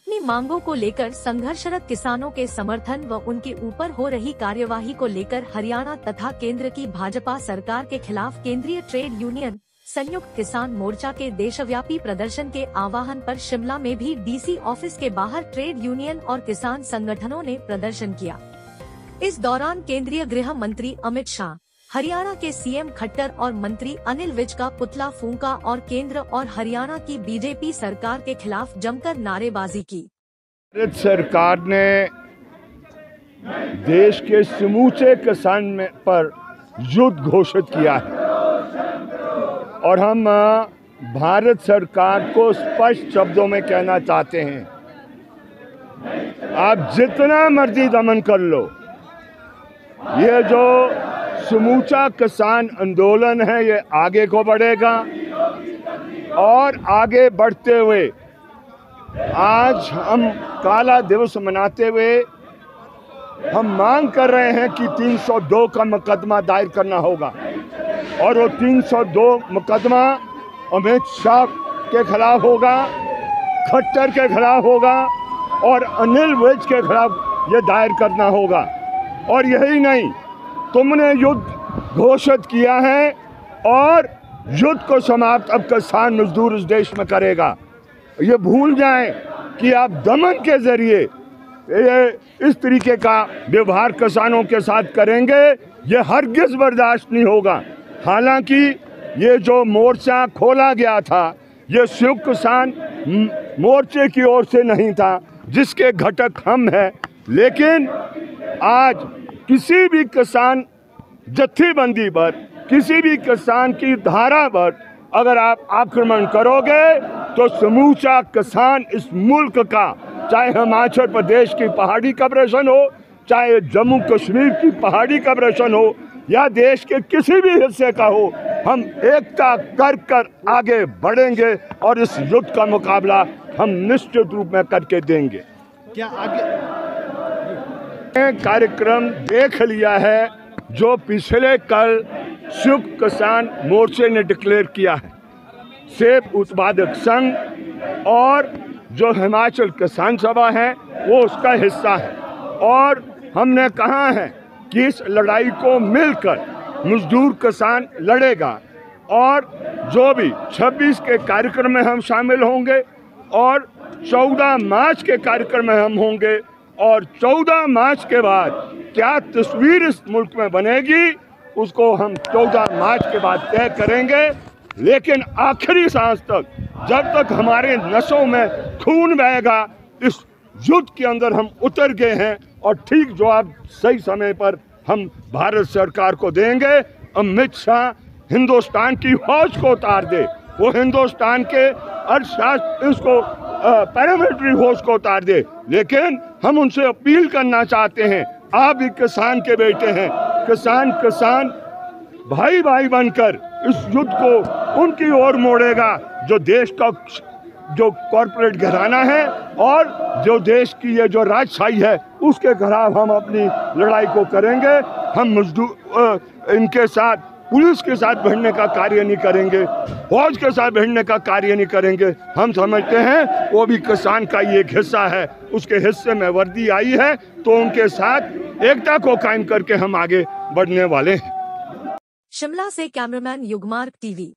अपनी मांगों को लेकर संघर्षरत किसानों के समर्थन व उनके ऊपर हो रही कार्यवाही को लेकर हरियाणा तथा केंद्र की भाजपा सरकार के खिलाफ केंद्रीय ट्रेड यूनियन संयुक्त किसान मोर्चा के देशव्यापी प्रदर्शन के आह्वान पर शिमला में भी डीसी ऑफिस के बाहर ट्रेड यूनियन और किसान संगठनों ने प्रदर्शन किया। इस दौरान केंद्रीय गृह मंत्री अमित शाह, हरियाणा के सीएम खट्टर और मंत्री अनिल विज का पुतला फूंका और केंद्र और हरियाणा की बीजेपी सरकार के खिलाफ जमकर नारेबाजी की। भारत सरकार ने देश के समूचे किसान पर युद्ध घोषित किया है और हम भारत सरकार को स्पष्ट शब्दों में कहना चाहते हैं, आप जितना मर्जी दमन कर लो, ये जो समूचा किसान आंदोलन है ये आगे को बढ़ेगा और आगे बढ़ते हुए आज हम काला दिवस मनाते हुए हम मांग कर रहे हैं कि 302 का मुकदमा दायर करना होगा और वो 302 मुकदमा अमित शाह के खिलाफ होगा, खट्टर के खिलाफ होगा और अनिल विज के खिलाफ ये दायर करना होगा। और यही नहीं, तुमने युद्ध घोषित किया है और युद्ध को समाप्त अब किसान मजदूर इस देश में करेगा। ये भूल जाएं कि आप दमन के जरिए ये इस तरीके का व्यवहार किसानों के साथ करेंगे, ये हरगिज़ बर्दाश्त नहीं होगा। हालांकि ये जो मोर्चा खोला गया था ये संयुक्त किसान मोर्चे की ओर से नहीं था, जिसके घटक हम हैं, लेकिन आज किसी भी किसान जत्थेबंदी पर, किसी भी किसान की धारा पर अगर आप आक्रमण करोगे तो समूचा किसान इस मुल्क का, चाहे हिमाचल प्रदेश की पहाड़ी कॉर्पोरेशन हो, चाहे जम्मू कश्मीर की पहाड़ी कॉर्पोरेशन हो या देश के किसी भी हिस्से का हो, हम एकता कर आगे बढ़ेंगे और इस युद्ध का मुकाबला हम निश्चित रूप में करके देंगे। क्या आगे कार्यक्रम देख लिया है जो पिछले कल संयुक्त किसान मोर्चे ने डिक्लेयर किया है, सेब उत्पादक संघ और जो हिमाचल किसान सभा है वो उसका हिस्सा है और हमने कहा है कि इस लड़ाई को मिलकर मजदूर किसान लड़ेगा और जो भी 26 के कार्यक्रम में हम शामिल होंगे और 14 मार्च के कार्यक्रम में हम होंगे और 14 मार्च के बाद क्या तस्वीर इस मुल्क में बनेगी उसको हम 14 मार्च के बाद तय करेंगे। लेकिन आखिरी सांस तक, जब तक हमारे नसों में खून बहेगा, इस युद्ध के अंदर हम उतर गए हैं और ठीक जवाब सही समय पर हम भारत सरकार को देंगे। अमित शाह हिंदुस्तान की फौज को उतार दे, वो हिंदुस्तान के अर्थशास्त्र इसको पैरामिलिट्री फोर्स को उतार दे, लेकिन हम उनसे अपील करना चाहते हैं, आप भी किसान के बेटे हैं, किसान भाई भाई बनकर इस युद्ध को उनकी ओर मोड़ेगा जो देश का जो कॉरपोरेट घराना है और जो देश की ये जो राजशाही है उसके खिलाफ हम अपनी लड़ाई को करेंगे। हम मजदूर इनके साथ, पुलिस के साथ भिड़ने का कार्य नहीं करेंगे, फौज के साथ भिड़ने का कार्य नहीं करेंगे। हम समझते हैं वो भी किसान का ही एक हिस्सा है, उसके हिस्से में वर्दी आई है तो उनके साथ एकता को कायम करके हम आगे बढ़ने वाले हैं। शिमला से कैमरामैन युगमार्ग टीवी।